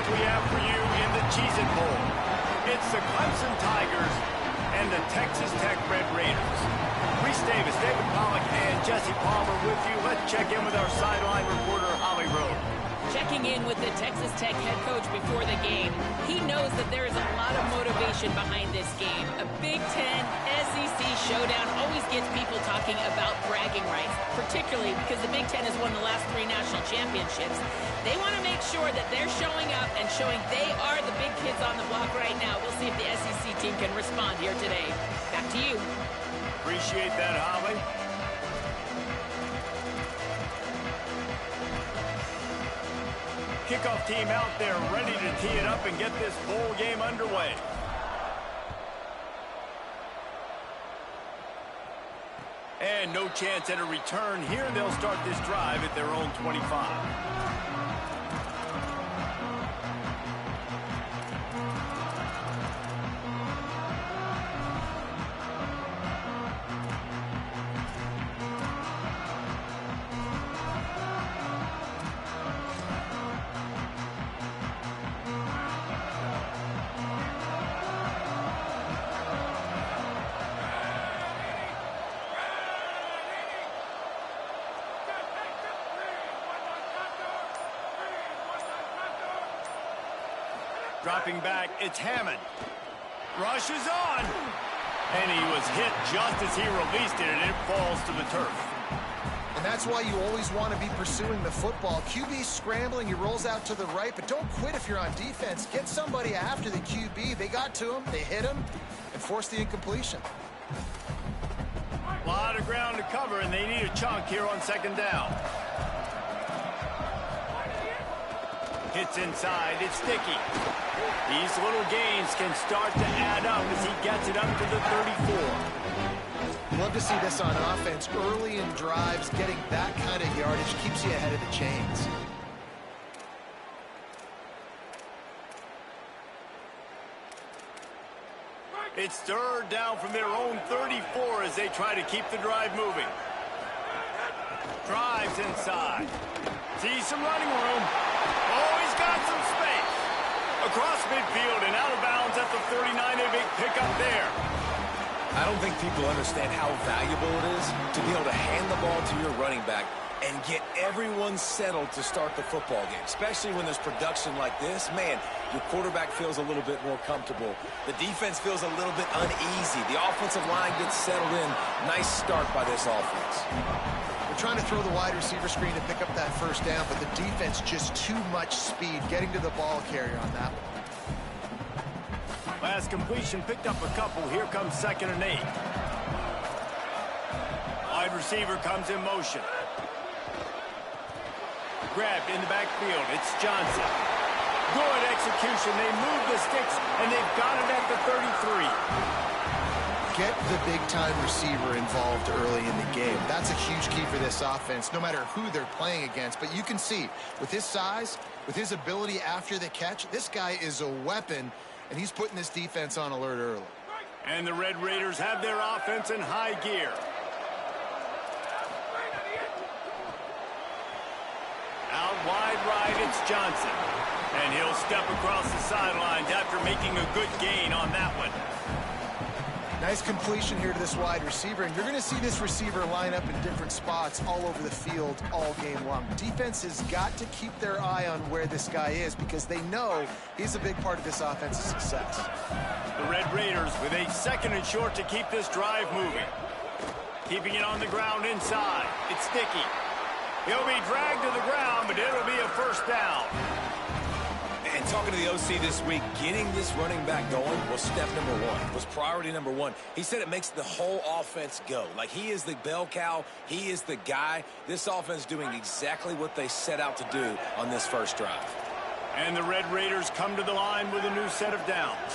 matchup we have for you in the Cheez-It Bowl. It's the Clemson Tigers and the Texas Tech Red Raiders. Reese Davis, David Pollack, and Jesse Palmer with you. Let's check in with our sideline reporter, Holly Rowe. Checking in with the Texas Tech head coach before the game. He knows that there is a lot of motivation behind this game. A Big Ten SEC showdown always gets people talking about bragging rights, particularly because the Big Ten has won the last 3 national championships. They want to make sure that they're showing up and showing they are the big kids on the block right now. We'll see if the SEC team can respond here today. Back to you. Appreciate that, Holly. Kickoff team out there ready to tee it up and get this bowl game underway. And no chance at a return here. They'll start this drive at their own 25. Dropping back, it's Hammond. Rushes on. And he was hit just as he released it, and it falls to the turf. And that's why you always want to be pursuing the football. QB's scrambling, he rolls out to the right, but don't quit if you're on defense. Get somebody after the QB. They got to him, they hit him, and forced the incompletion. A lot of ground to cover, and they need a chunk here on second down. Hits inside, it's Sticky. These little gains can start to add up as he gets it up to the 34. Love to see this on offense. Early in drives, getting that kind of yardage keeps you ahead of the chains. It's third down from their own 34 as they try to keep the drive moving. Drives inside. Sees some running room. Oh, he's got some space. Across midfield and out of bounds at the 39. A big pickup there. I don't think people understand how valuable it is to be able to hand the ball to your running back and get everyone settled to start the football game, especially when there's production like this. Man, your quarterback feels a little bit more comfortable. The defense feels a little bit uneasy. The offensive line gets settled in. Nice start by this offense. We're trying to throw the wide receiver screen to pick up that first down, but the defense just too much speed getting to the ball carrier on that one. Last completion picked up a couple. Here comes 2nd and 8. Wide receiver comes in motion. Grabbed in the backfield. It's Johnson. Good execution. They move the sticks, and they've got it at the 33. Get the big-time receiver involved early in the game. That's a huge key for this offense, no matter who they're playing against. But you can see, with his size, with his ability after the catch, this guy is a weapon, and he's putting this defense on alert early. And the Red Raiders have their offense in high gear. Out wide right, it's Johnson. And he'll step across the sidelines after making a good gain on that one. Nice completion here to this wide receiver, and you're going to see this receiver line up in different spots all over the field all game long. Defense has got to keep their eye on where this guy is because they know he's a big part of this offense's success. The Red Raiders with a 2nd and short to keep this drive moving. Keeping it on the ground inside. It's Sticky. He'll be dragged to the ground, but it'll be a first down. And talking to the OC this week, getting this running back going was step number 1, was priority number 1. He said it makes the whole offense go. Like, he is the bell cow. He is the guy. This offense doing exactly what they set out to do on this first drive. And the Red Raiders come to the line with a new set of downs.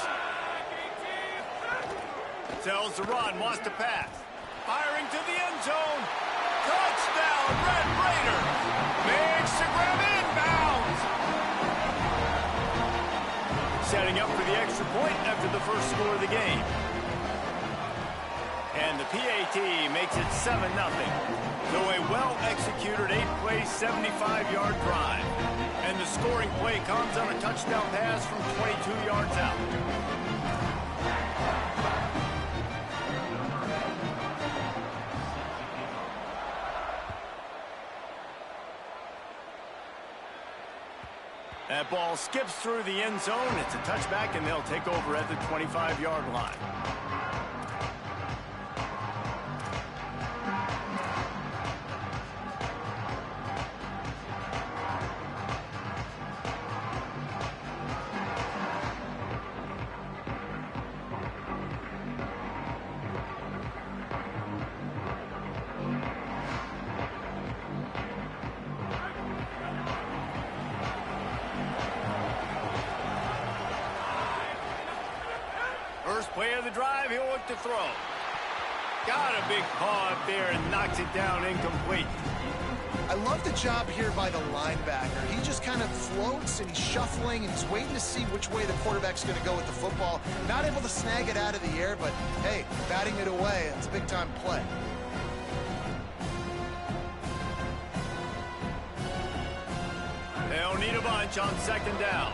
Tells to run, wants to pass. Firing to the end zone. Touchdown, Red Raiders. Makes the grab inbounds. Setting up for the extra point after the first score of the game. And the PAT makes it 7-0. So a well-executed 8-play, 75-yard drive. And the scoring play comes on a touchdown pass from 22 yards out. That ball skips through the end zone. It's a touchback, and they'll take over at the 25-yard line. First play of the drive, he'll look to throw. Got a big paw up there and knocks it down incomplete. I love the job here by the linebacker. He just kind of floats and he's shuffling and he's waiting to see which way the quarterback's going to go with the football. Not able to snag it out of the air, but hey, batting it away, it's a big-time play. They'll need a bunch on second down.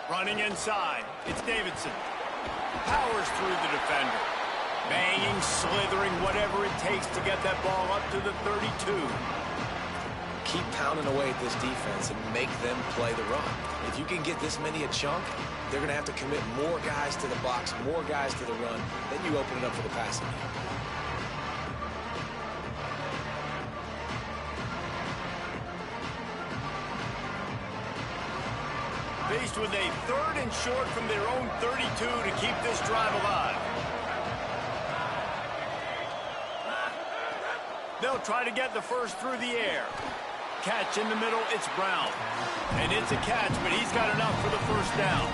Running inside, it's Davidson. Powers through the defender. Banging, slithering, whatever it takes to get that ball up to the 32. Keep pounding away at this defense and make them play the run. If you can get this many a chunk, they're going to have to commit more guys to the box, more guys to the run. Then you open it up for the passing game. Faced with a 3rd and short from their own 32 to keep this drive alive. They'll try to get the first through the air. Catch in the middle, it's Brown. And it's a catch, but he's got enough for the first down.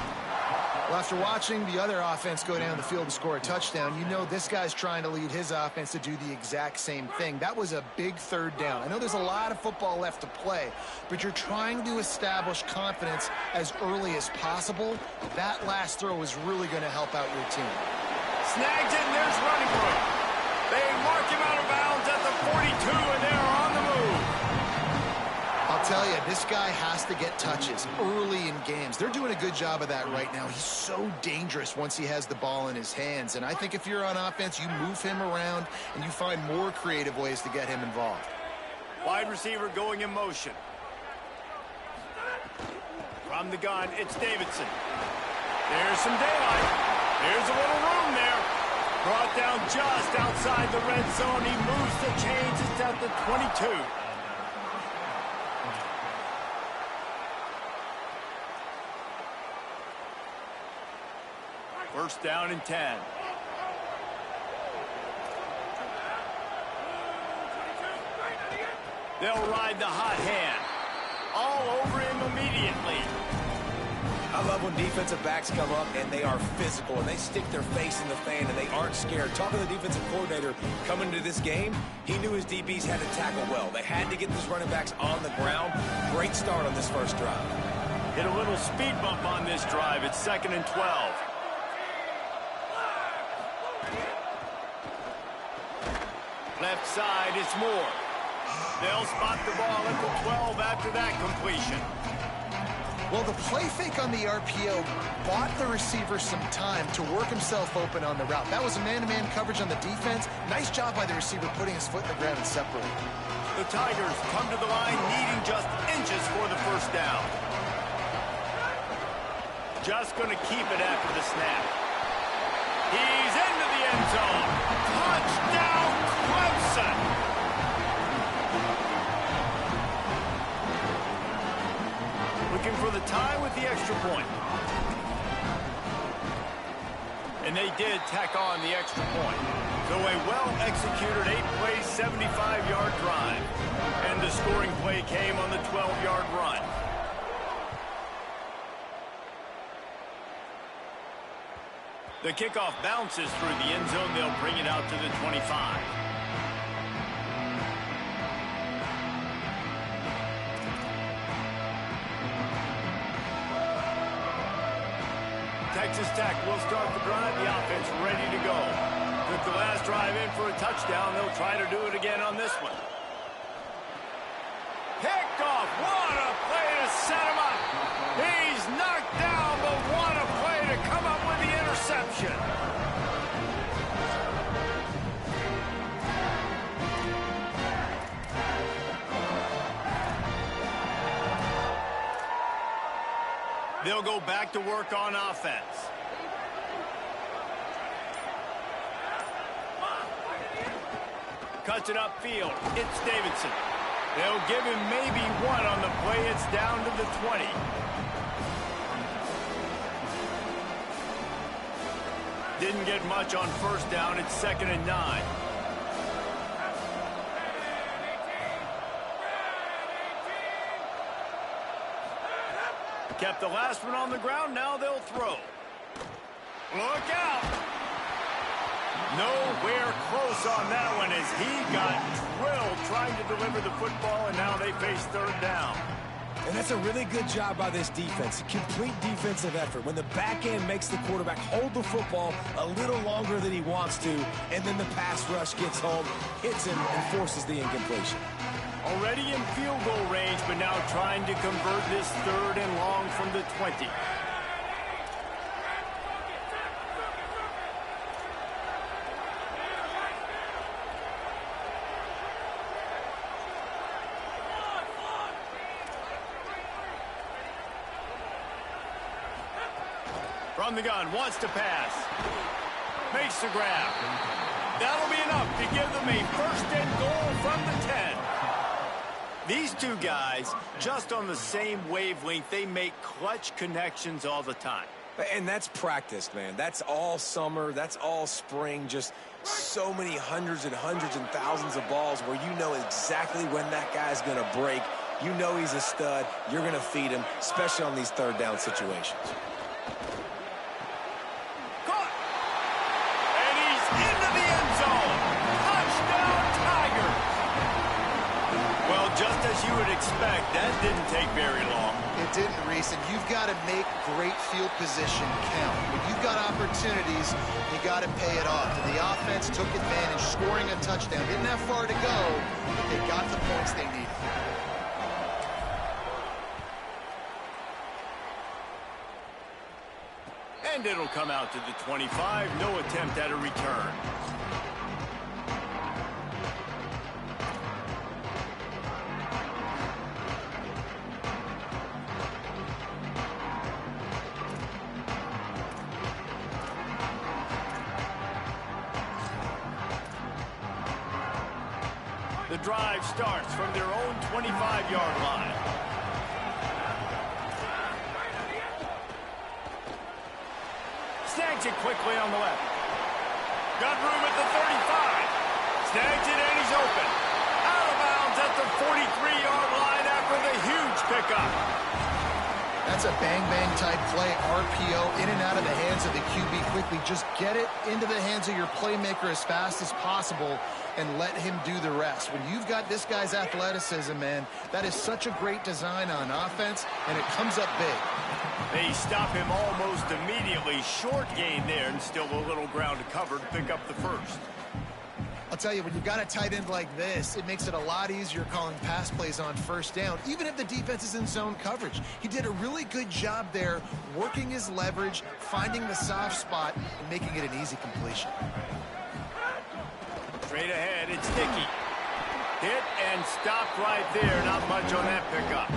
Well, after watching the other offense go down the field and score a touchdown, you know this guy's trying to lead his offense to do the exact same thing. That was a big 3rd down. I know there's a lot of football left to play, but you're trying to establish confidence as early as possible. That last throw is really going to help out your team. Snags it, and there's running room. They mark him out of bounds at the 42, and they're on the move. I'll tell you, this guy has to get touches early in games. They're doing a good job of that right now. He's so dangerous once he has the ball in his hands. And I think if you're on offense, you move him around and you find more creative ways to get him involved. Wide receiver going in motion. From the gun, it's Davidson. There's some daylight. There's a little room there. Brought down just outside the red zone. He moves the chains. It's at the 22. First down and 10. They'll ride the hot hand. All over him immediately. I love when defensive backs come up and they are physical and they stick their face in the fan and they aren't scared. Talking to the defensive coordinator coming into this game, he knew his DBs had to tackle well. They had to get these running backs on the ground. Great start on this first drive. Hit a little speed bump on this drive. It's 2nd and 12. Left side, it's Moore. They'll spot the ball at the 12 after that completion. Well, the play fake on the RPO bought the receiver some time to work himself open on the route. That was a man-to-man coverage on the defense. Nice job by the receiver putting his foot in the ground and separating. The Tigers come to the line needing just inches for the first down. Just going to keep it after the snap. He's into the end zone. Touchdown, Clemson! Looking for the tie with the extra point. And they did tack on the extra point. So a well-executed 8-play, 75-yard drive. And the scoring play came on the 12-yard run. The kickoff bounces through the end zone. They'll bring it out to the 25. Texas Tech will start the drive. The offense ready to go. Took the last drive in for a touchdown. They'll try to do it again on this one. Picked off. What a play to set him up. He's knocked down, but what a play to come up with the interception. They'll go back to work on offense. Cuts it upfield. It's Davidson. They'll give him maybe one on the play. It's down to the 20. Didn't get much on first down. It's 2nd and 9. Kept the last one on the ground. Now they'll throw. Look out. Nowhere close on that one as he got drilled trying to deliver the football, and now they face 3rd down. And that's a really good job by this defense. A complete defensive effort. When the back end makes the quarterback hold the football a little longer than he wants to, and then the pass rush gets home, hits him, and forces the incompletion. Already in field goal range, but now trying to convert this 3rd and long from the 20. From the gun, wants to pass. Makes the grab. That'll be enough to give them a 1st and goal from the 10. These two guys, just on the same wavelength, they make clutch connections all the time. And that's practice, man. That's all summer. That's all spring. Just so many hundreds and thousands of balls where you know exactly when that guy's going to break. You know he's a stud. You're going to feed him, especially on these 3rd down situations. Just as you would expect, that didn't take very long. It didn't, Reese, and you've got to make great field position count. When you've got opportunities, you got to pay it off. And the offense took advantage, scoring a touchdown. Didn't have far to go, but they got the points they needed. And it'll come out to the 25. No attempt at a return. The drive starts from their own 25-yard line. Snags it quickly on the left. Got room at the 35. Snags it and he's open. Out of bounds at the 43-yard line after the huge pickup. That's a bang-bang type play, RPO, in and out of the hands of the QB quickly. Just get it into the hands of your playmaker as fast as possible and let him do the rest. When you've got this guy's athleticism, man, that is such a great design on offense, and it comes up big. They stop him almost immediately. Short gain there, and still a little ground to cover to pick up the 1st. I'll tell you, when you've got a tight end like this, it makes it a lot easier calling pass plays on 1st down, even if the defense is in zone coverage. He did a really good job there, working his leverage, finding the soft spot, and making it an easy completion. Straight ahead, it's Dickey. Hit and stopped right there. Not much on that pickup.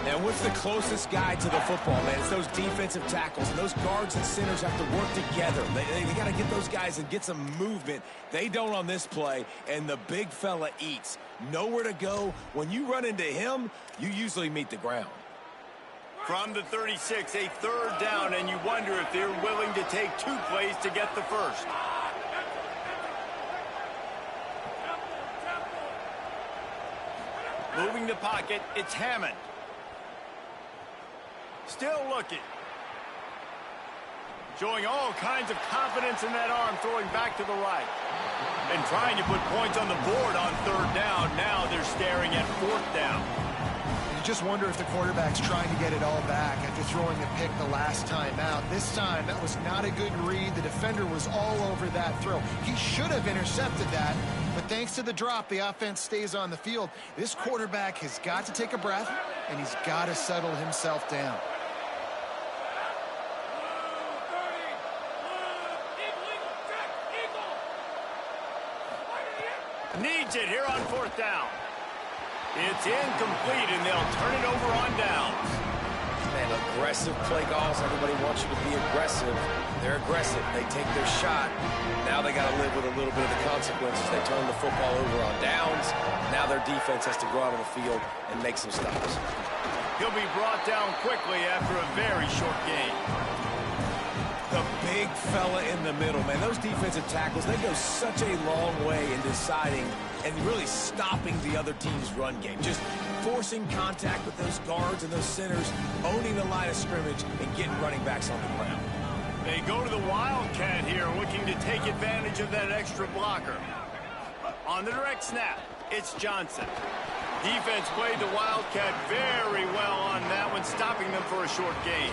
And what's the closest guy to the football, man? It's those defensive tackles. And those guards and centers have to work together. They got to get those guys and get some movement. They don't on this play, and the big fella eats. Nowhere to go. When you run into him, you usually meet the ground. From the 36, a 3rd down, and you wonder if they're willing to take 2 plays to get the 1st. Moving the pocket, it's Hammond. Still looking. Showing all kinds of confidence in that arm, throwing back to the right. And trying to put points on the board on 3rd down. Now they're staring at 4th down. You just wonder if the quarterback's trying to get it all back after throwing a pick the last time out. This time, that was not a good read. The defender was all over that throw. He should have intercepted that, but thanks to the drop, the offense stays on the field. This quarterback has got to take a breath, and he's got to settle himself down. Needs it here on 4th down. It's incomplete, and they'll turn it over on downs. Man, aggressive play calls. Everybody wants you to be aggressive. They're aggressive. They take their shot. Now they got to live with a little bit of the consequences. They turn the football over on downs. Now their defense has to go out on the field and make some stops. He'll be brought down quickly after a very short game. The big fella in the middle, man. Those defensive tackles, they go such a long way in deciding and really stopping the other team's run game. Just forcing contact with those guards and those centers, owning the line of scrimmage, and getting running backs on the ground. They go to the Wildcat here, looking to take advantage of that extra blocker. On the direct snap, it's Johnson. Defense played the Wildcat very well on that one, stopping them for a short gain.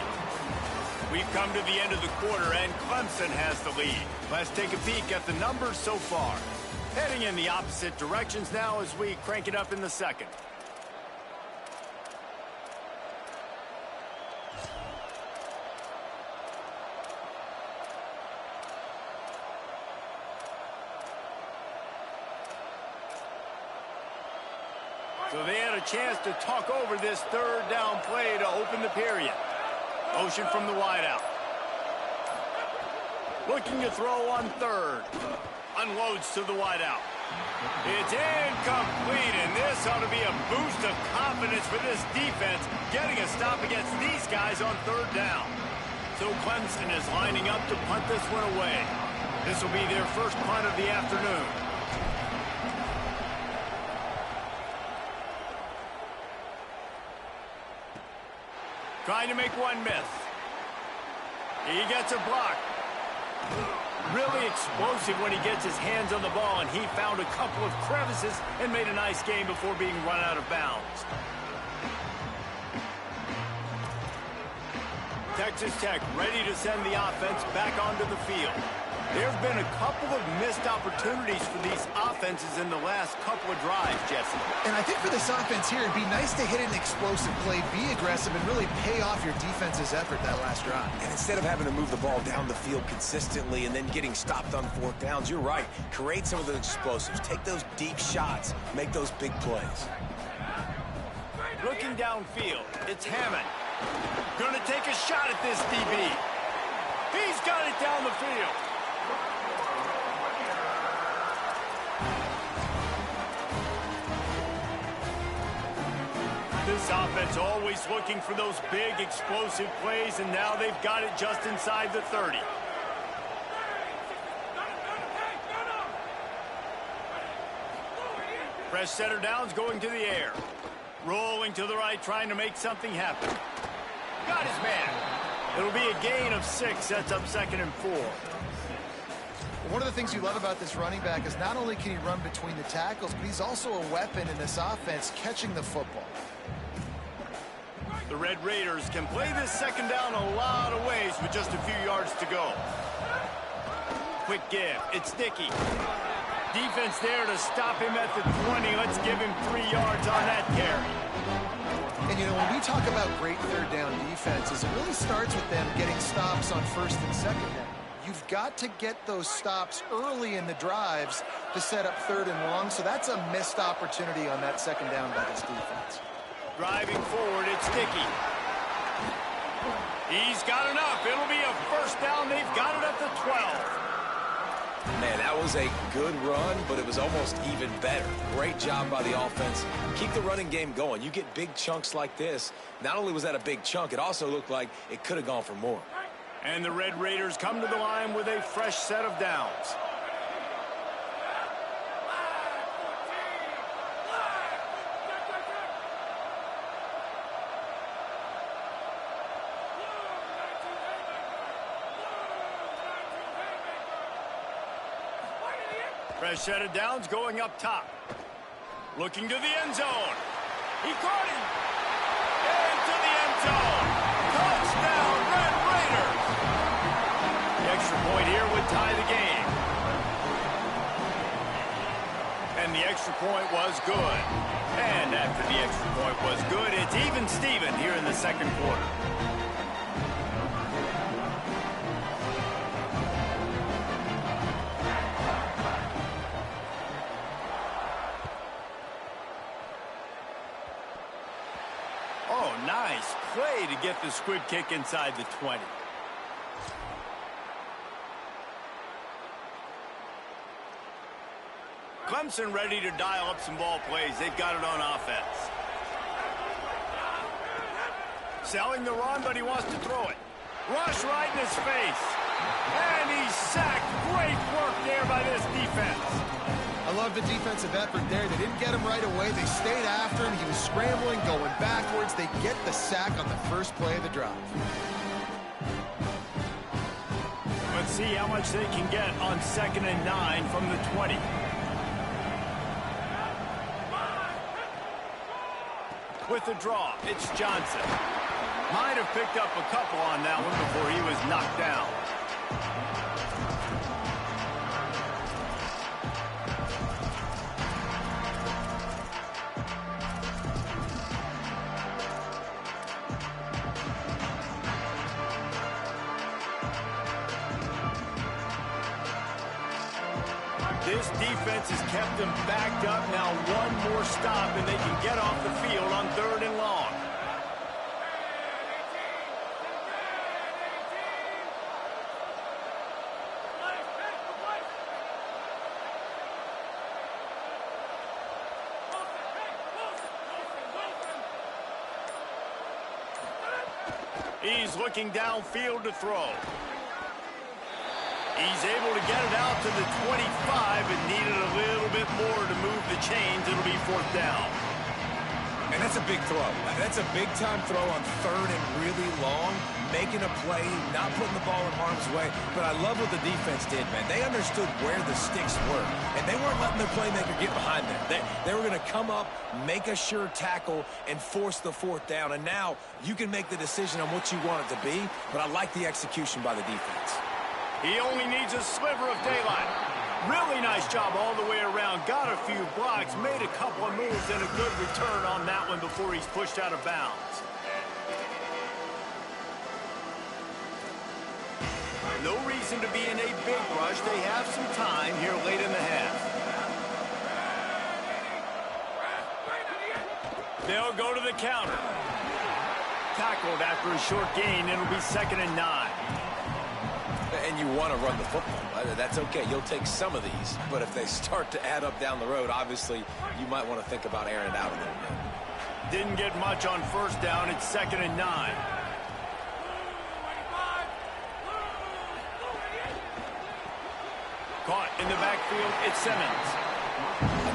We've come to the end of the quarter, and Clemson has the lead. Let's take a peek at the numbers so far. Heading in the opposite directions now as we crank it up in the second. So they had a chance to talk over this 3rd down play to open the period. Motion from the wideout. Looking to throw on 3rd. Unloads to the wideout. It's incomplete, and this ought to be a boost of confidence for this defense, getting a stop against these guys on 3rd down. So Clemson is lining up to punt this one away. This will be their first punt of the afternoon. Trying to make one miss. He gets a block. Really explosive when he gets his hands on the ball, and he found a couple of crevices and made a nice game before being run out of bounds. Texas Tech ready to send the offense back onto the field. There have been a couple of missed opportunities for these offenses in the last couple of drives, Jesse. And I think for this offense here, it'd be nice to hit an explosive play, be aggressive, and really pay off your defense's effort that last drive. And instead of having to move the ball down the field consistently and then getting stopped on 4th downs, you're right. Create some of those explosives. Take those deep shots. Make those big plays. Looking downfield, it's Hammond. Gonna take a shot at this DB. He's got it down the field. This offense always looking for those big explosive plays, and now they've got it just inside the 30. Fresh center downs going to the air. Rolling to the right, trying to make something happen. Got his man. It'll be a gain of 6, sets up 2nd and 4. One of the things you love about this running back is not only can he run between the tackles, but he's also a weapon in this offense catching the football. The Red Raiders can play this 2nd down a lot of ways with just a few yards to go. Quick give. It's Dickey. Defense there to stop him at the 20. Let's give him 3 yards on that carry. And, you know, when we talk about great 3rd down defenses, it really starts with them getting stops on 1st and 2nd down. You've got to get those stops early in the drives to set up 3rd and long, so that's a missed opportunity on that 2nd down by this defense. Driving forward, it's Dickey. He's got enough. It'll be a 1st down. They've got it at the 12. Man, that was a good run, but it was almost even better. Great job by the offense. Keep the running game going. You get big chunks like this. Not only was that a big chunk, it also looked like it could have gone for more. And the Red Raiders come to the line with a fresh set of downs. Fresh set of downs going up top. Looking to the end zone. He caught him. zone. Touchdown, Red Raiders. The extra point here would tie the game. And the extra point was good. And after the extra point was good, it's even Steven here in the second quarter. Oh, nice play to get the squib kick inside the 20. Clemson ready to dial up some ball plays. They've got it on offense. Selling the run, but he wants to throw it. Rush right in his face. And he's sacked. Great work there by this defense. I love the defensive effort there. They didn't get him right away. They stayed after him. He was scrambling, going backwards. They get the sack on the first play of the drive. Let's see how much they can get on 2nd and 9 from the 20. With the draw, it's Johnson. Might have picked up a couple on that one before he was knocked down. This defense has kept them backed up. Now one more stop and they can get off the field on 3rd and long. He's looking downfield to throw. He's able to get it out to the 25 and needed a little bit more to move the chains. It'll be 4th down. And that's a big throw. That's a big-time throw on 3rd and really long, making a play, not putting the ball in harm's way. But I love what the defense did, man. They understood where the sticks were, and they weren't letting their playmaker get behind them. They were going to come up, make a sure tackle, and force the 4th down. And now you can make the decision on what you want it to be, but I like the execution by the defense. He only needs a sliver of daylight. Really nice job all the way around. Got a few blocks, made a couple of moves, and a good return on that one before he's pushed out of bounds. No reason to be in a big rush. They have some time here late in the half. They'll go to the counter. Tackled after a short gain. It'll be 2nd and 9. And you want to run the football. That's okay. You'll take some of these. But if they start to add up down the road, obviously, you might want to think about airing it out a little bit. Didn't get much on 1st down. It's 2nd and 9. Caught in the backfield. It's Simmons.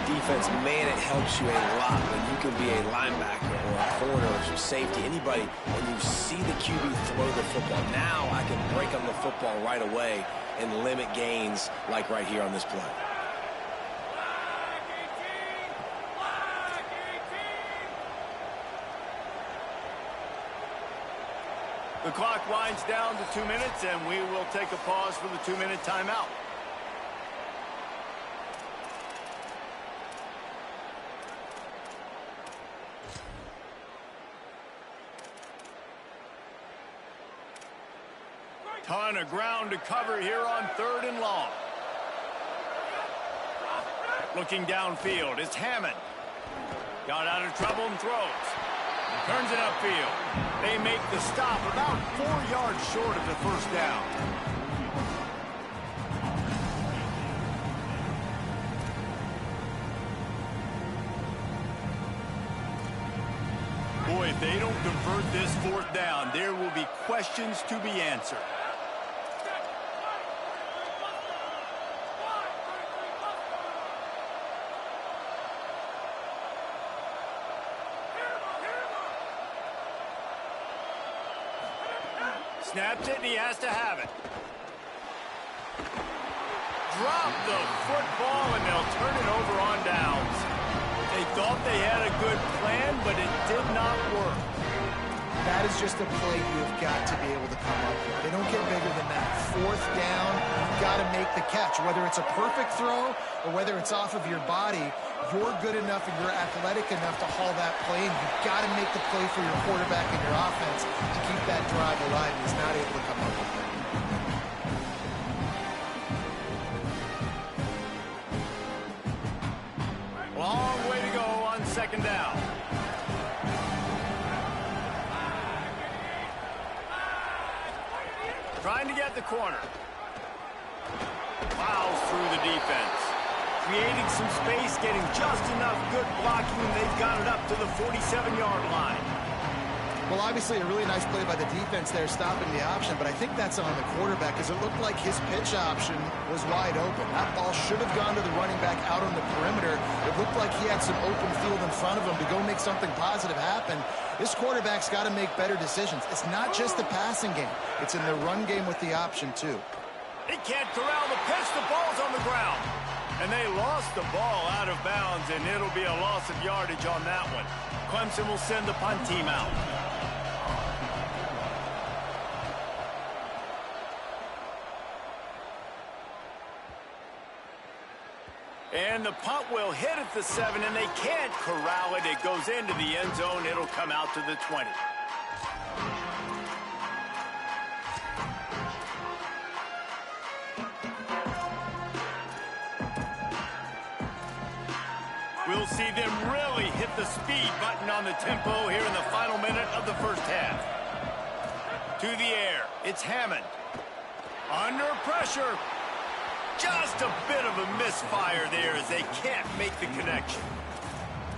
Defense, man, it helps you a lot when you can be a linebacker or a corner or safety, anybody, when you see the QB throw the football. Now I can break on the football right away and limit gains like right here on this play. The clock winds down to 2 minutes, and we will take a pause for the 2-minute timeout. Ton of ground to cover here on 3rd and long. Looking downfield, it's Hammond. Got out of trouble and throws. Turns it upfield. They make the stop about 4 yards short of the 1st down. Boy, if they don't convert this 4th down, there will be questions to be answered. Snaps it, and he has to have it. Drop the football, and they'll turn it over on downs. They thought they had a good plan, but it did not work. That is just a play you've got to be able to come up with. They don't get bigger than that. Fourth down, you've got to make the catch. Whether it's a perfect throw or whether it's off of your body, you're good enough and you're athletic enough to haul that play, and you've got to make the play for your quarterback and your offense to keep that drive alive. He's not able to come up with it. Long way to go on second down. Trying to get the corner. Plows through the defense. Creating some space, getting just enough good blocking, and they've got it up to the 47-yard line. Well, obviously a really nice play by the defense there, stopping the option, but I think that's on the quarterback because it looked like his pitch option was wide open. That ball should have gone to the running back out on the perimeter. It looked like he had some open field in front of him to go make something positive happen. This quarterback's got to make better decisions. It's not just the passing game. It's in the run game with the option, too. He can't corral the pitch. The ball's on the ground. And they lost the ball out of bounds, and it'll be a loss of yardage on that one. Clemson will send the punt team out. And the punt will hit at the 7, and they can't corral it. It goes into the end zone. It'll come out to the 20. We'll see them really hit the speed button on the tempo here in the final minute of the first half. To the air, it's Hammond. Under pressure. Just a bit of a misfire there as they can't make the connection.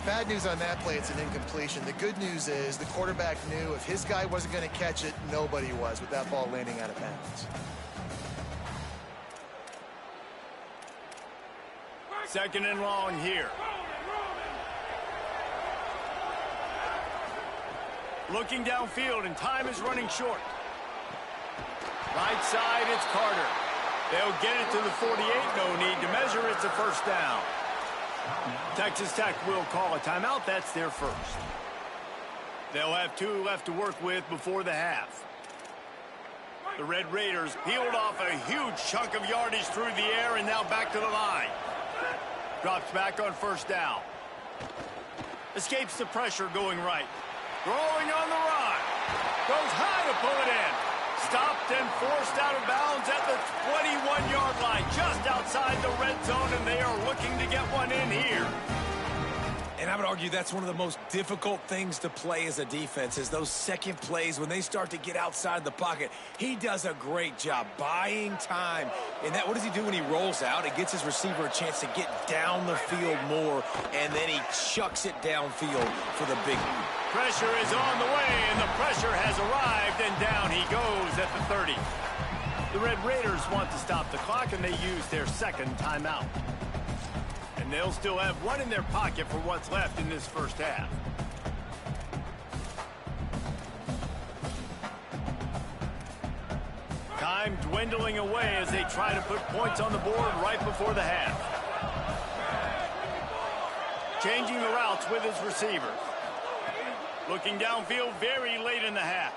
Bad news on that play, it's an incompletion. The good news is the quarterback knew if his guy wasn't going to catch it, nobody was with that ball landing out of bounds. Second and long here. Looking downfield, and time is running short. Right side, it's Carter. They'll get it to the 48. No need to measure. It's a first down. Texas Tech will call a timeout. That's their first. They'll have 2 left to work with before the half. The Red Raiders peeled off a huge chunk of yardage through the air and now back to the line. Drops back on first down. Escapes the pressure going right. Throwing on the run. Goes high to pull it in. Stopped and forced out of bounds at the 21-yard line, just outside the red zone, and they are looking to get one in here. And I would argue that's one of the most difficult things to play as a defense is those second plays when they start to get outside the pocket. He does a great job buying time. And that, what does he do when he rolls out? It gets his receiver a chance to get down the field more, and then he chucks it downfield for the big one. Pressure is on the way, and the pressure has arrived, and down he goes at the 30. The Red Raiders want to stop the clock, and they use their second timeout. And they'll still have one in their pocket for what's left in this first half. Time dwindling away as they try to put points on the board right before the half. Changing the routes with his receivers. Looking downfield very late in the half.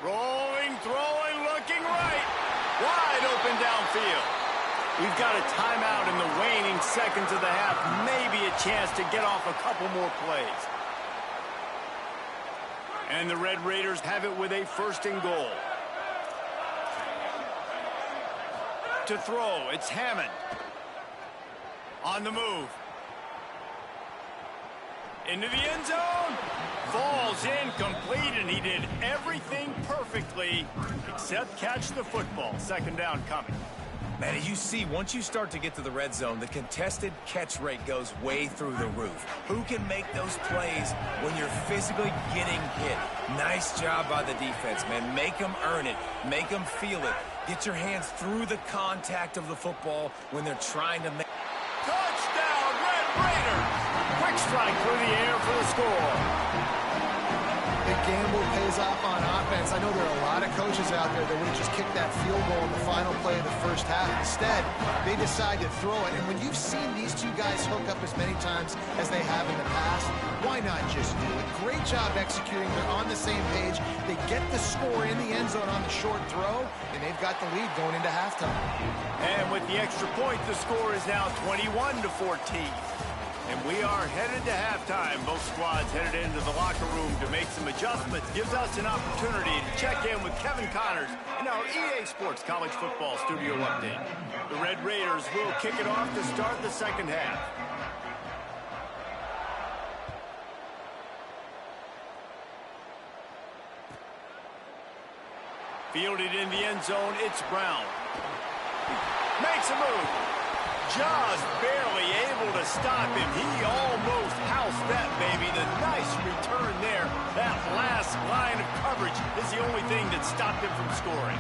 Rolling, throwing, looking right. Wide open downfield. We've got a timeout in the waning seconds of the half. Maybe a chance to get off a couple more plays. And the Red Raiders have it with a first and goal. To throw, it's Hammond. On the move. Into the end zone. Falls incomplete, and he did everything perfectly except catch the football. Second down coming. Man, as you see, once you start to get to the red zone, the contested catch rate goes way through the roof. Who can make those plays when you're physically getting hit? Nice job by the defense, man. Make them earn it. Make them feel it. Get your hands through the contact of the football when they're trying to make... Touchdown, Red Raiders! Quick strike through the air for the score. The gamble pays off on offense. I know there are a lot of coaches out there that would have just kicked that field goal in the final play of the first half. Instead, they decide to throw it. And when you've seen these two guys hook up as many times as they have in the past, why not just do it? Great job executing. They're on the same page. They get the score in the end zone on the short throw, and they've got the lead going into halftime. And with the extra point, the score is now 21-14. And we are headed to halftime. Both squads headed into the locker room to make some adjustments. Gives us an opportunity to check in with Kevin Connors in our EA Sports College Football Studio Update. The Red Raiders will kick it off to start the second half. Fielded in the end zone, it's Brown. Makes a move. Just barely able to stop him. He almost housed that baby. The nice return there. That last line of coverage is the only thing that stopped him from scoring.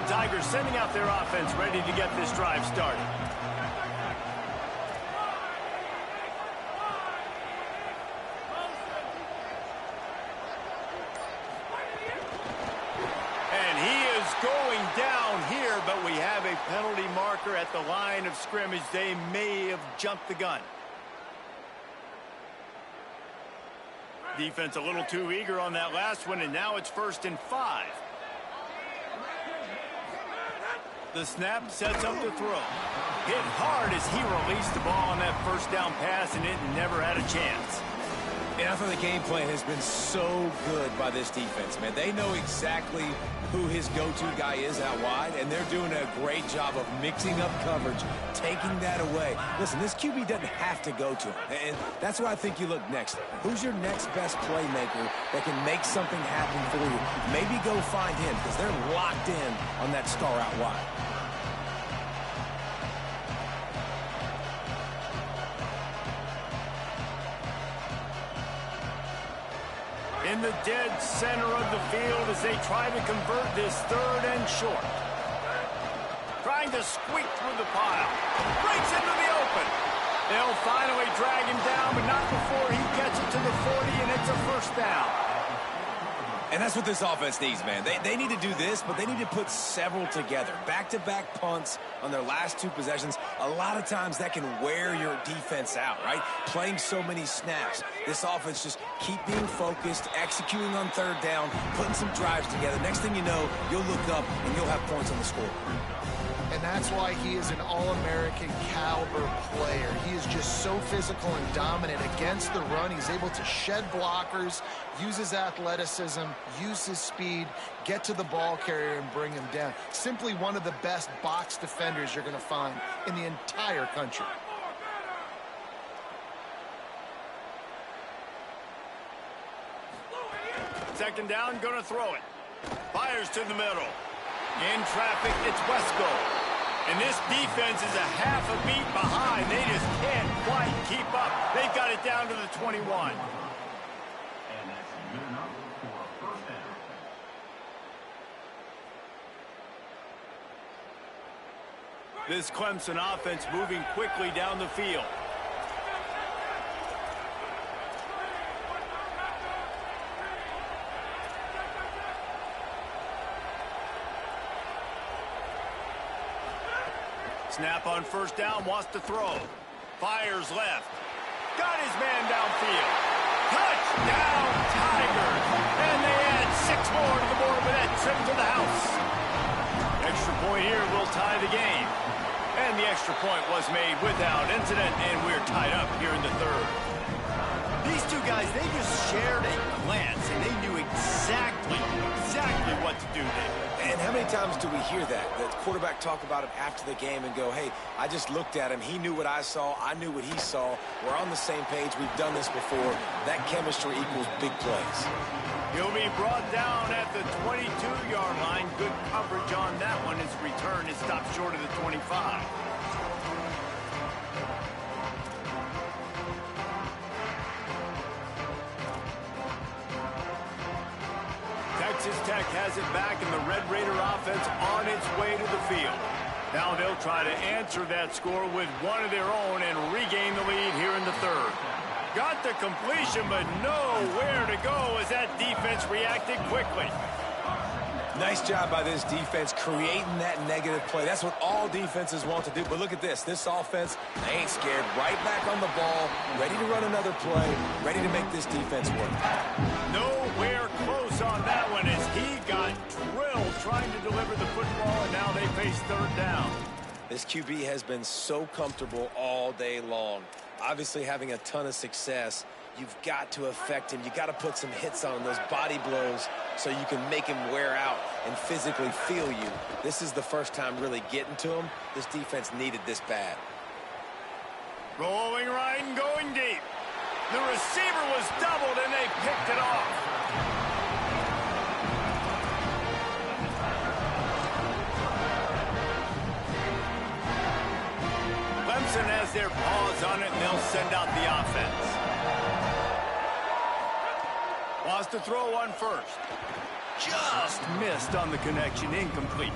Tigers sending out their offense ready to get this drive started. Going down here, but we have a penalty marker at the line of scrimmage. They may have jumped the gun. Defense a little too eager on that last one, and now it's 1st and 5. The snap sets up the throw. Hit hard as he released the ball on that first down pass, and it never had a chance. And I thought the game plan has been so good by this defense, man. They know exactly who his go-to guy is out wide, and they're doing a great job of mixing up coverage, taking that away. Listen, this QB doesn't have to go to him, and that's why I think you look next. Who's your next best playmaker that can make something happen for you? Maybe go find him, because they're locked in on that star out wide. In the dead center of the field as they try to convert this 3rd and short. Trying to squeak through the pile. Breaks into the open. They'll finally drag him down, but not before he gets it to the 40, and it's a 1st down. And that's what this offense needs, man. They need to do this, but they need to put several together. Back-to-back punts on their last 2 possessions. A lot of times that can wear your defense out, right? Playing so many snaps. This offense just keep being focused, executing on 3rd down, putting some drives together. Next thing you know, you'll look up and you'll have points on the scoreboard. And that's why he is an All-American caliber player. He is just so physical and dominant against the run. He's able to shed blockers, use his athleticism, use his speed, get to the ball carrier and bring him down. Simply one of the best box defenders you're going to find in the entire country. Second down, going to throw it. Fires to the middle. In traffic, it's Wesco. And this defense is a half a beat behind. They just can't quite keep up. They've got it down to the 21. This Clemson offense moving quickly down the field. Snap on 1st down, wants to throw. Fires left. Got his man downfield. Touchdown, Tigers! And they add 6 more to the board with that trip to the house. Extra point here will tie the game. And the extra point was made without incident, and we're tied up here in the 3rd. These two guys, they just shared a glance, and they knew exactly what to do there. And how many times do we hear that? The quarterback talk about it after the game and go, hey, I just looked at him. He knew what I saw. I knew what he saw. We're on the same page. We've done this before. That chemistry equals big plays. He'll be brought down at the 22-yard line. Good coverage on that one. His return is stopped short of the 25. Texas Tech has it back, and the Red Raider offense on its way to the field. Now they'll try to answer that score with one of their own and regain the lead here in the 3rd. Got the completion, but nowhere to go as that defense reacted quickly. Nice job by this defense creating that negative play. That's what all defenses want to do. But look at this. This offense, they ain't scared. Right back on the ball, ready to run another play, ready to make this defense work. Nowhere close on that one as he got drilled trying to deliver the football, and now they face third down. This QB has been so comfortable all day long. Obviously having a ton of success. You've got to affect him. You've got to put some hits on him, those body blows, so you can make him wear out and physically feel you. This is the first time really getting to him. This defense needed this bad. Rolling right and going deep. The receiver was doubled, and they picked it off. Clemson has their paws on it, and they'll send out the offense. Wants to throw one first. Just missed on the connection, incomplete.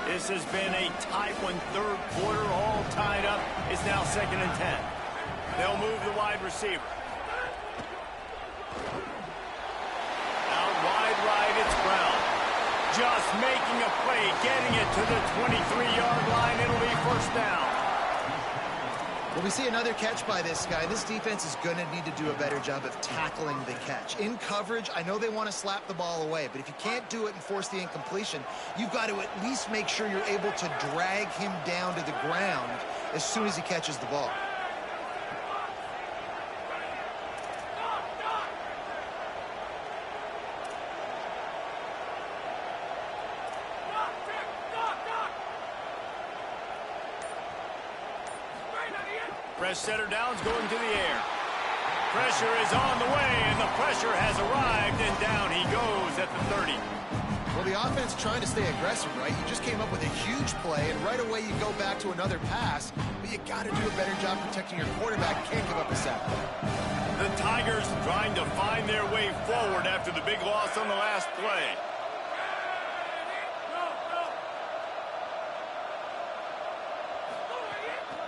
This has been a tight one, third quarter, all tied up. It's now 2nd and 10. They'll move the wide receiver. Out wide right, it's Brown. Just making a play, getting it to the 23-yard line. It'll be first down. Well, we see another catch by this guy. This defense is going to need to do a better job of tackling the catch. In coverage, I know they want to slap the ball away, but if you can't do it and force the incompletion, you've got to at least make sure you're able to drag him down to the ground as soon as he catches the ball. Fresh setter downs going to the air. Pressure is on the way, and the pressure has arrived, and down he goes at the 30. Well, the offense trying to stay aggressive, right? You just came up with a huge play, and right away you go back to another pass, but you got to do a better job protecting your quarterback. Can't give up a sack. The Tigers trying to find their way forward after the big loss on the last play.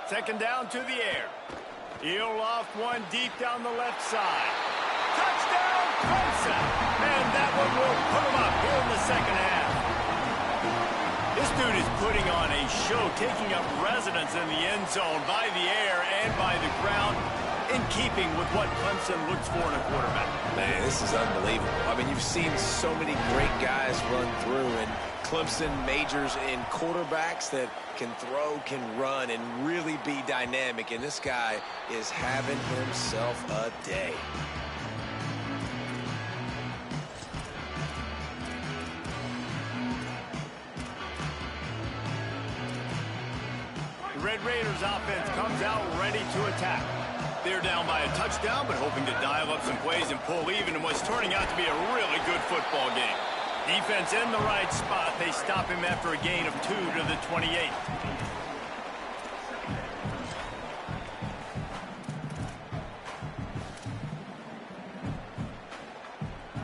Second down to the air. He'll loft one deep down the left side. Touchdown, Clemson! And that one will put him up here in the second half. This dude is putting on a show, taking up residence in the end zone by the air and by the ground, in keeping with what Clemson looks for in a quarterback. Man, this is unbelievable. I mean, you've seen so many great guys run through, and Clemson majors in quarterbacks that can throw, can run, and really be dynamic. And this guy is having himself a day. The Red Raiders offense comes out ready to attack. They're down by a touchdown, but hoping to dial up some plays and pull even in what's turning out to be a really good football game. Defense in the right spot. They stop him after a gain of 2 to the 28.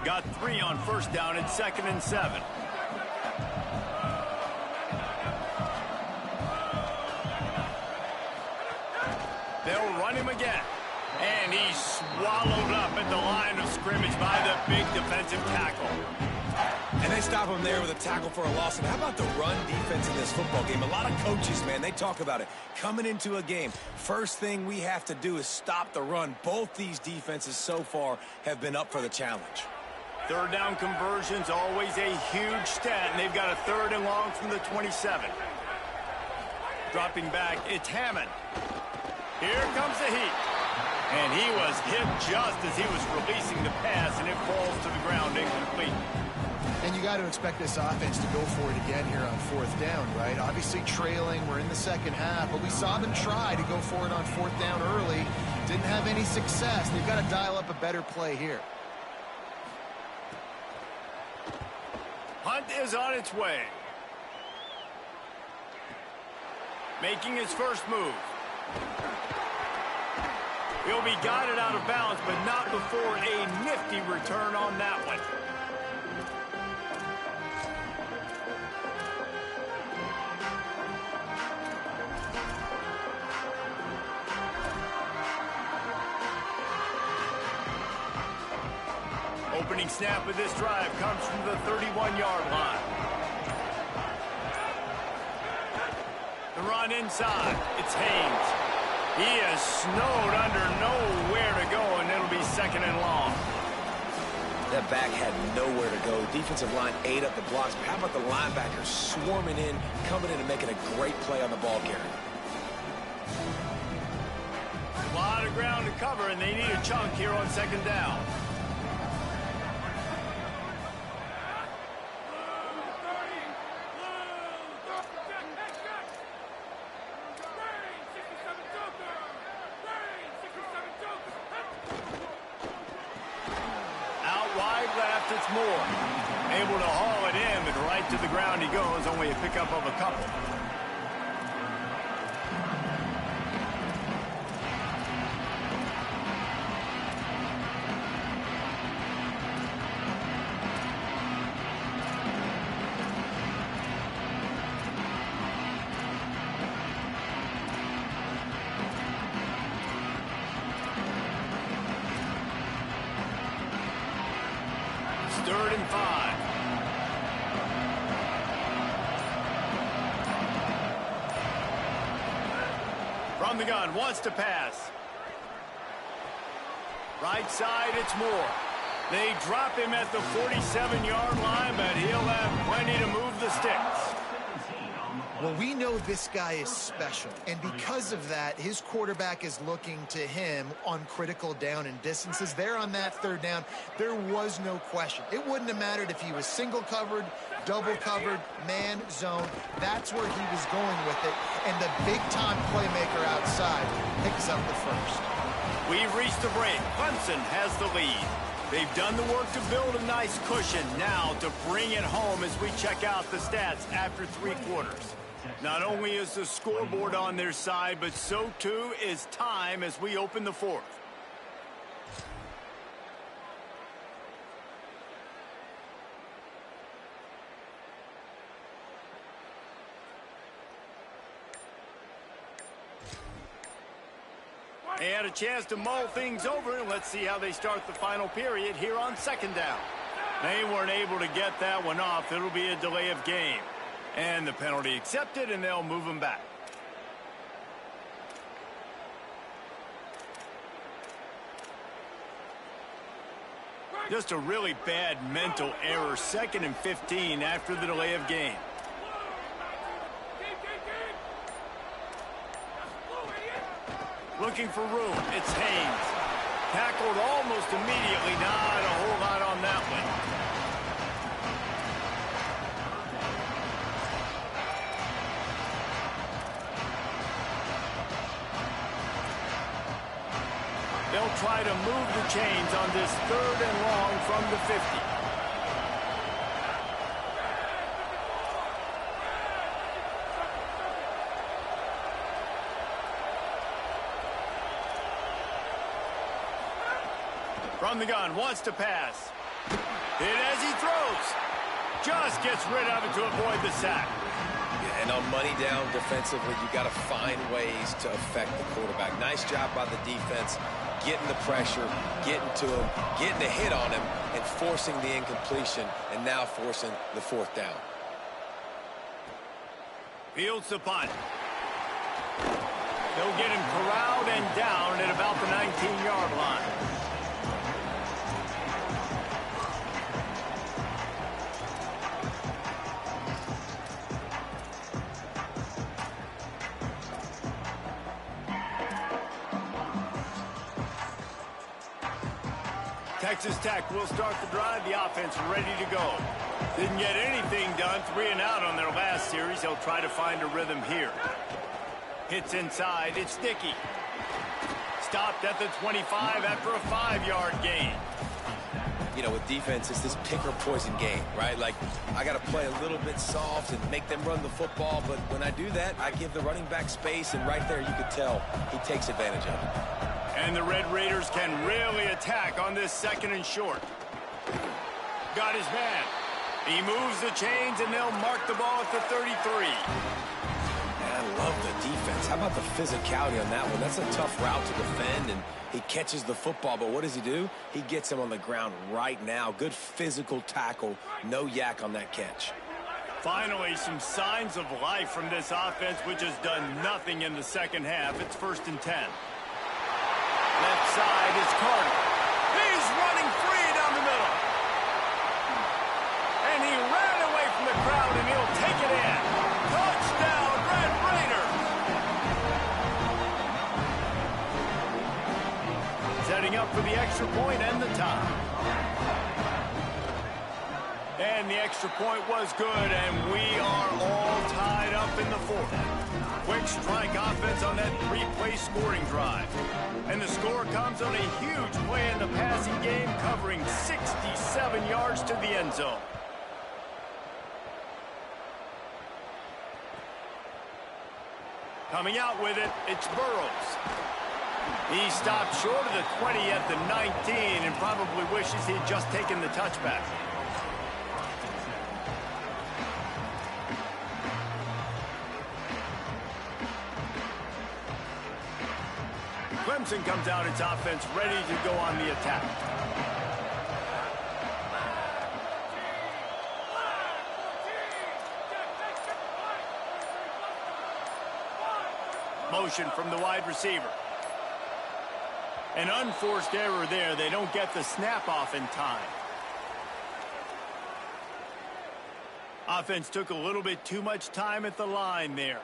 Got 3 on first down at 2nd and 7. They'll run him again. And he's swallowed up at the line of scrimmage by the big defensive tackle. And they stop him there with a tackle for a loss. And how about the run defense in this football game? A lot of coaches, man, they talk about it. Coming into a game, first thing we have to do is stop the run. Both these defenses so far have been up for the challenge. Third down conversion's always a huge stat, and they've got a 3rd and long from the 27. Dropping back, it's Hammond. Here comes the heat. And he was hit just as he was releasing the pass, and it falls to the ground incomplete. And you got to expect this offense to go for it again here on 4th down, right? Obviously trailing, we're in the second half, but we saw them try to go for it on 4th down early. Didn't have any success. They've got to dial up a better play here. Hunt is on its way. Making his first move. He'll be guided out of bounds, but not before a nifty return on that one. opening snap of this drive comes from the 31-yard line. The run inside. It's Haynes. He is snowed under, nowhere to go, and it'll be second and long. That back had nowhere to go. Defensive line ate up the blocks. How about the linebackers swarming in, coming in and making a great play on the ball carrier? A lot of ground to cover, and they need a chunk here on second down. It's Moore. Able to haul it in, but right to the ground he goes. Only a pickup of a couple. Third and 5. From the gun, wants to pass. Right side, it's Moore. They drop him at the 47-yard line, but he'll have plenty to move the sticks. Well, we know this guy is special, and because of that, his quarterback is looking to him on critical down and distances. There on that third down, there was no question. It wouldn't have mattered if he was single covered, double covered, man, zone. That's where he was going with it, and the big-time playmaker outside picks up the first. We've reached the break. Clemson has the lead. They've done the work to build a nice cushion. Now to bring it home as we check out the stats after 3 quarters. Not only is the scoreboard on their side, but so too is time as we open the fourth. They had a chance to mull things over, and let's see how they start the final period here on second down. They weren't able to get that one off. It'll be a delay of game. And the penalty accepted, and they'll move him back. Just a really bad mental error. 2nd and 15 after the delay of game. Looking for room. It's Haynes. Tackled almost immediately. Not a whole lot on that one. They'll try to move the chains on this 3rd and long from the 50. From the gun, wants to pass. Hit as he throws. Just gets rid of it to avoid the sack. Yeah, and on money down defensively, you got to find ways to affect the quarterback. Nice job by the defense, getting the pressure, getting to him, getting a hit on him, and forcing the incompletion, and now forcing the 4th down. Fields the punt. They'll get him corralled and down at about the 19-yard line. Texas Tech will start the drive. The offense ready to go. Didn't get anything done. 3 and out on their last series. They'll try to find a rhythm here. Hits inside. It's Dickey. Stopped at the 25 after a 5-yard gain. You know, with defense, it's this pick or poison game, right? Like, I got to play a little bit soft and make them run the football, but when I do that, I give the running back space, and right there you could tell he takes advantage of it. And the Red Raiders can really attack on this 2nd and short. Got his man. He moves the chains, and they'll mark the ball at the 33. Yeah, love the defense. How about the physicality on that one? That's a tough route to defend, and he catches the football, but what does he do? He gets him on the ground right now. Good physical tackle. No yak on that catch. Finally, some signs of life from this offense, which has done nothing in the second half. It's 1st and 10. Left side is Carter. He's running free down the middle. And he ran away from the crowd, and he'll take it in. Touchdown, Red Raiders. Setting up for the extra point and the tie. And the extra point was good, and we are all tied up in the 4th. Quick strike offense on that 3-play scoring drive. And the score comes on a huge play in the passing game, covering 67 yards to the end zone. Coming out with it, it's Burrows. He stopped short of the 20 at the 19 and probably wishes he'd just taken the touchback. Clemson comes out its offense ready to go on the attack. Motion from the wide receiver. An unforced error there. They don't get the snap off in time. Offense took a little bit too much time at the line there.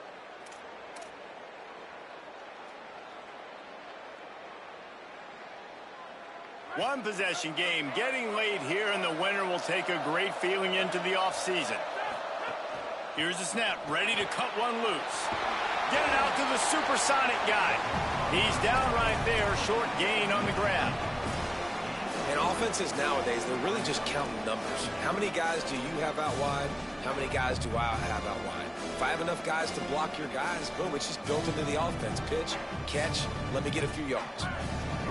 One possession game getting late here, and the winner will take a great feeling into the offseason. Here's the snap, ready to cut one loose. Get it out to the supersonic guy. He's down right there, short gain on the grab. And offenses nowadays, they're really just counting numbers. How many guys do you have out wide? How many guys do I have out wide? If I have enough guys to block your guys, boom, it's just built into the offense. Pitch, catch, let me get a few yards.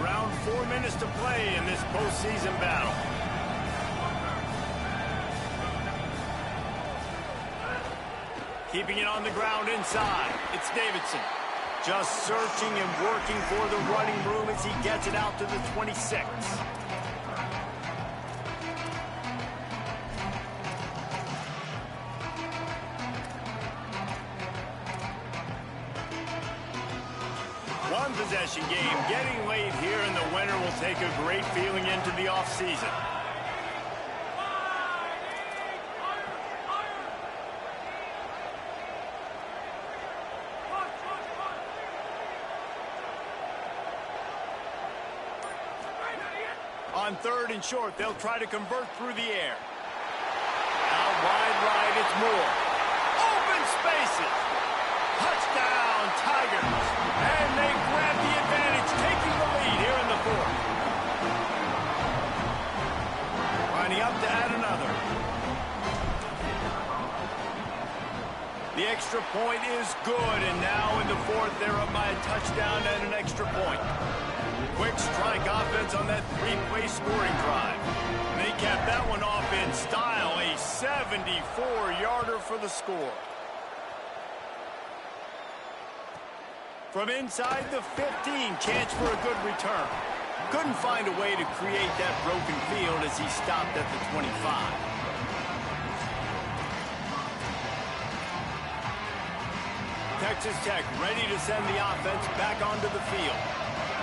Around 4 minutes to play in this postseason battle. Keeping it on the ground inside. It's Davidson. Just searching and working for the running room as he gets it out to the 26. One possession game getting late here, and the winner will take a great feeling into the offseason. On 3rd and short, they'll try to convert through the air. Out wide right, it's Moore. Open spaces. Touchdown, Tigers. And they grab the advantage, taking the lead here in the 4th. Lining up to add another. The extra point is good, and now in the 4th, they're up by a touchdown and an extra point. Quick strike offense on that 3-play scoring drive. And they capped that one off in style, a 74-yarder for the score. From inside the 15, chance for a good return. Couldn't find a way to create that broken field as he stopped at the 25. Texas Tech ready to send the offense back onto the field.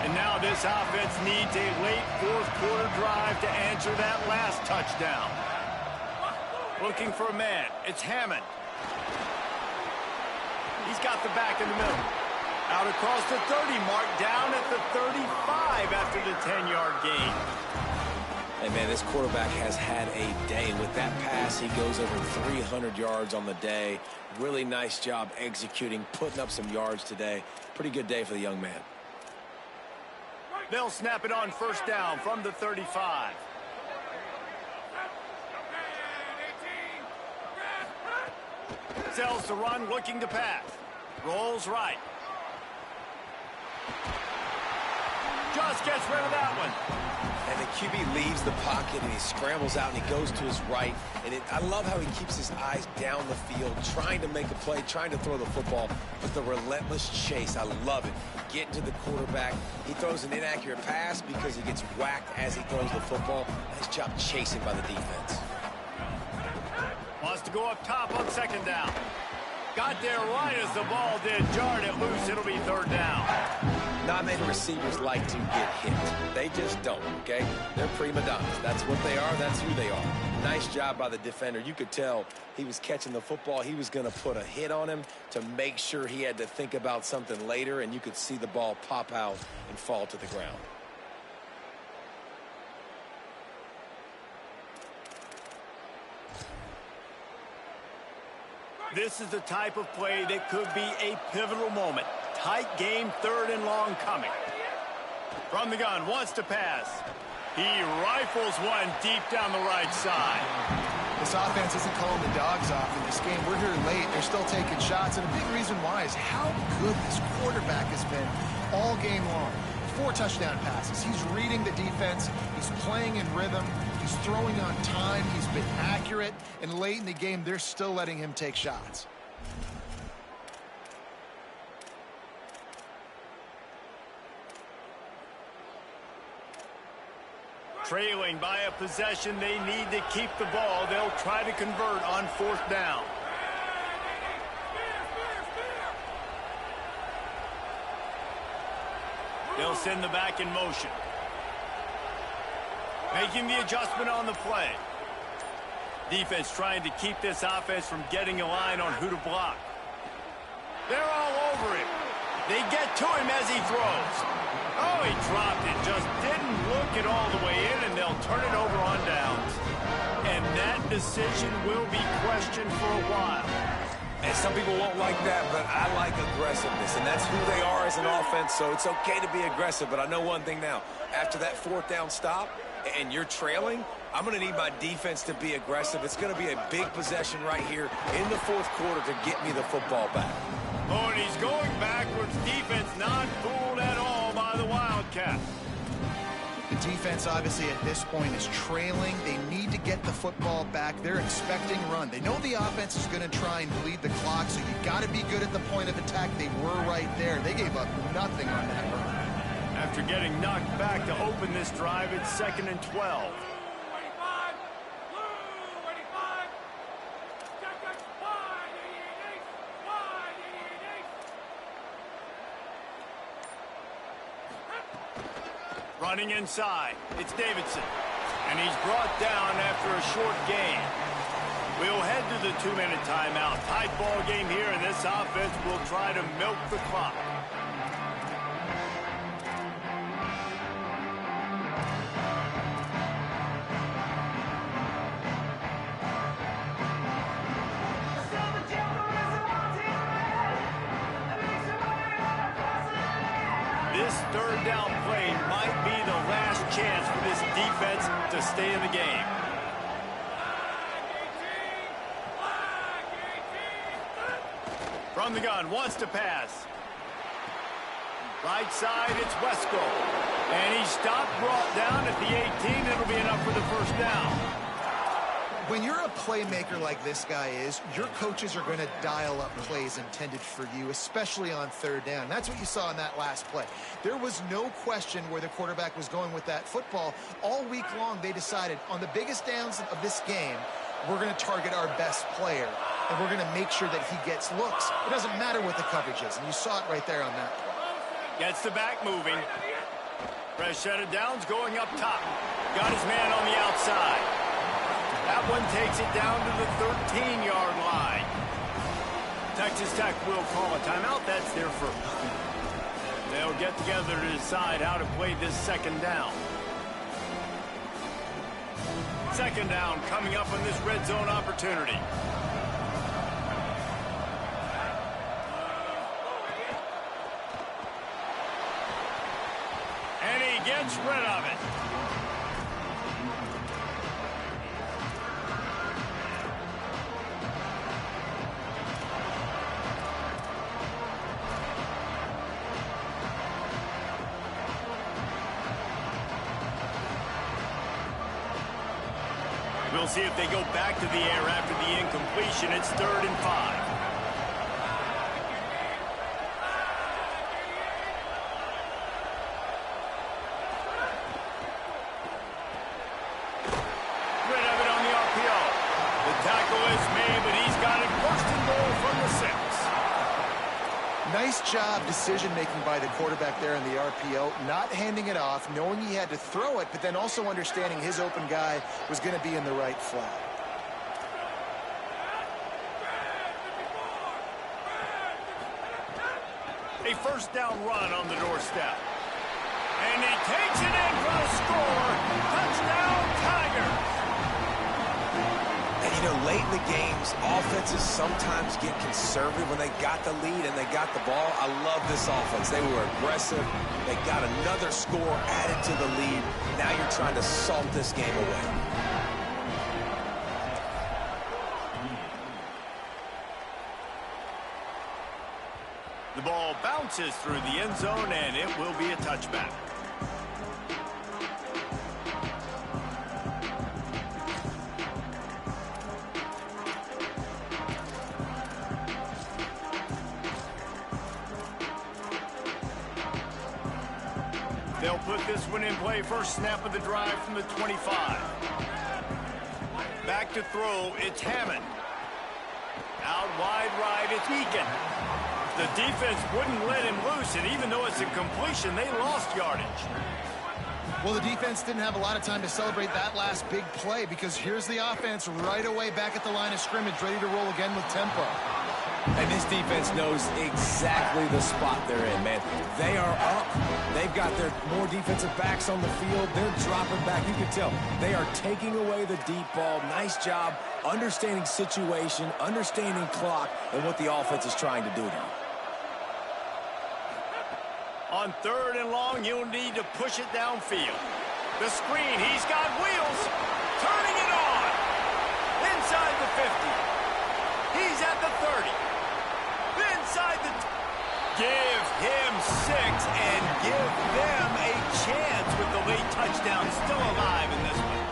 And now this offense needs a late 4th quarter drive to answer that last touchdown. Looking for a man. It's Hammond. He's got the back in the middle. Out across the 30 mark, down at the 35 after the 10-yard gain. Hey, man, this quarterback has had a day. With that pass, he goes over 300 yards on the day. Really nice job executing, putting up some yards today. Pretty good day for the young man. They'll snap it on 1st down from the 35. Sells the run, looking to pass. Rolls right. Just gets rid of that one. And the QB leaves the pocket and he scrambles out and he goes to his right. And I love how he keeps his eyes down the field, trying to make a play, trying to throw the football, but the relentless chase, I love it. Getting to the quarterback. He throws an inaccurate pass because he gets whacked as he throws the football. Nice job chasing by the defense. Wants to go up top on second down. Got there right as the ball did. Jarred it loose. It'll be third down. Not many receivers like to get hit. They just don't, okay? They're prima donnas. That's what they are. That's who they are. Nice job by the defender. You could tell he was catching the football. He was going to put a hit on him to make sure he had to think about something later, and you could see the ball pop out and fall to the ground. This is the type of play that could be a pivotal moment. Tight game, third and long coming. From the gun, wants to pass. He rifles one deep down the right side. This offense isn't calling the dogs off in this game. We're here late. They're still taking shots. And a big reason why is how good this quarterback has been all game long. 4 touchdown passes. He's reading the defense. He's playing in rhythm. He's throwing on time. He's been accurate. And late in the game, they're still letting him take shots. Trailing by a possession, they need to keep the ball. They'll try to convert on fourth down. They'll send the back in motion. Making the adjustment on the play. Defense trying to keep this offense from getting a line on who to block. They're all over him. They get to him as he throws. Oh, he dropped it. Just didn't look it all the way in, and they'll turn it over on downs. And that decision will be questioned for a while. And some people won't like that, but I like aggressiveness, and that's who they are as an offense, so it's okay to be aggressive. But I know one thing now. After that fourth down stop and you're trailing, I'm going to need my defense to be aggressive. It's going to be a big possession right here in the fourth quarter to get me the football back. Oh, and he's going backwards. Defense not fooled at all by the Wildcats. The defense, obviously, at this point is trailing. They need to get the football back. They're expecting run. They know the offense is going to try and bleed the clock, so you got to be good at the point of attack. They were right there. They gave up nothing on that run. After getting knocked back to open this drive, it's 2nd and 12. Running inside, it's Davidson. And he's brought down after a short gain. We'll head to the 2-minute timeout. Tight ball game here, and this offense will try to milk the clock. This third down play might be the last chance for this defense to stay in the game. From the gun, wants to pass. Right side, it's Wesco. And he stopped, brought down at the 18. It'll be enough for the first down. When you're a playmaker like this guy is, your coaches are going to dial up plays intended for you, especially on third down. That's what you saw in that last play. There was no question where the quarterback was going with that football. All week long, they decided on the biggest downs of this game, we're going to target our best player, and we're going to make sure that he gets looks. It doesn't matter what the coverage is, and you saw it right there on that play. Gets the back moving. Fresh set of downs going up top. Got his man on the outside. That one takes it down to the 13-yard line. Texas Tech will call a timeout. That's their first. They'll get together to decide how to play this second down. Second down coming up on this red zone opportunity. And he gets rid of it. We'll see if they go back to the air after the incompletion. It's 3rd and 5. Nice job decision-making by the quarterback there in the RPO, not handing it off, knowing he had to throw it, but then also understanding his open guy was going to be in the right flat. A first down run on the doorstep. And he takes it in for the score. Touchdown, Tigers. And, you know, late in the games, offenses sometimes get conservative when they got the lead and they got the ball. I love this offense. They were aggressive. They got another score added to the lead. Now you're trying to salt this game away. The ball bounces through the end zone, and it will be a touchback. They'll put this one in play. First snap of the drive from the 25. Back to throw, it's Hammond. Out wide right, it's Eakin. The defense wouldn't let him loose, and even though it's a completion, they lost yardage. Well, the defense didn't have a lot of time to celebrate that last big play because here's the offense right away back at the line of scrimmage, ready to roll again with tempo. And this defense knows exactly the spot they're in, man. They are up. They've got their more defensive backs on the field. They're dropping back. You can tell they are taking away the deep ball. Nice job understanding situation, understanding clock, and what the offense is trying to do now. On 3rd and long, you'll need to push it downfield. The screen, he's got wheels. Turning it on. Inside the 50. He's at the 30. Inside the... Give him 6 and give them a chance with the late touchdown still alive in this one.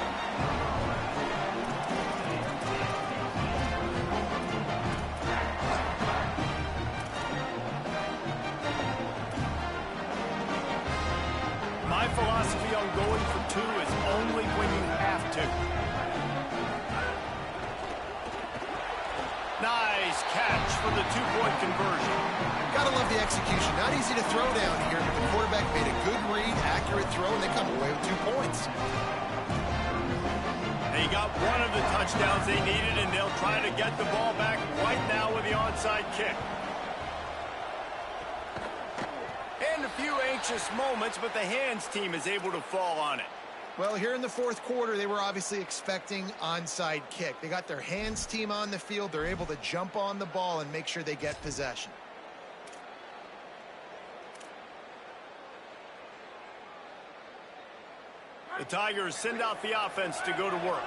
My philosophy on going for 2 is only when you have to. Nice catch for the 2-point conversion. Gotta love the execution. Not easy to throw down here, but the quarterback made a good read, accurate throw, and they come away with 2 points. They got one of the touchdowns they needed, and they'll try to get the ball back right now with the onside kick. And a few anxious moments, but the hands team is able to fall on it. Well, here in the 4th quarter, they were obviously expecting onside kick. They got their hands team on the field. They're able to jump on the ball and make sure they get possession. The Tigers send out the offense to go to work.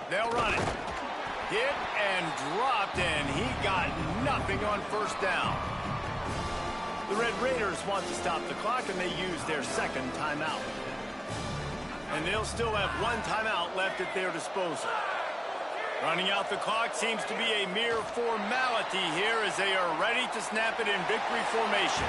They'll run it. Hit and dropped, and he got nothing on first down. The Red Raiders want to stop the clock, and they use their 2nd timeout. And they'll still have 1 timeout left at their disposal. Running out the clock seems to be a mere formality here as they are ready to snap it in victory formation.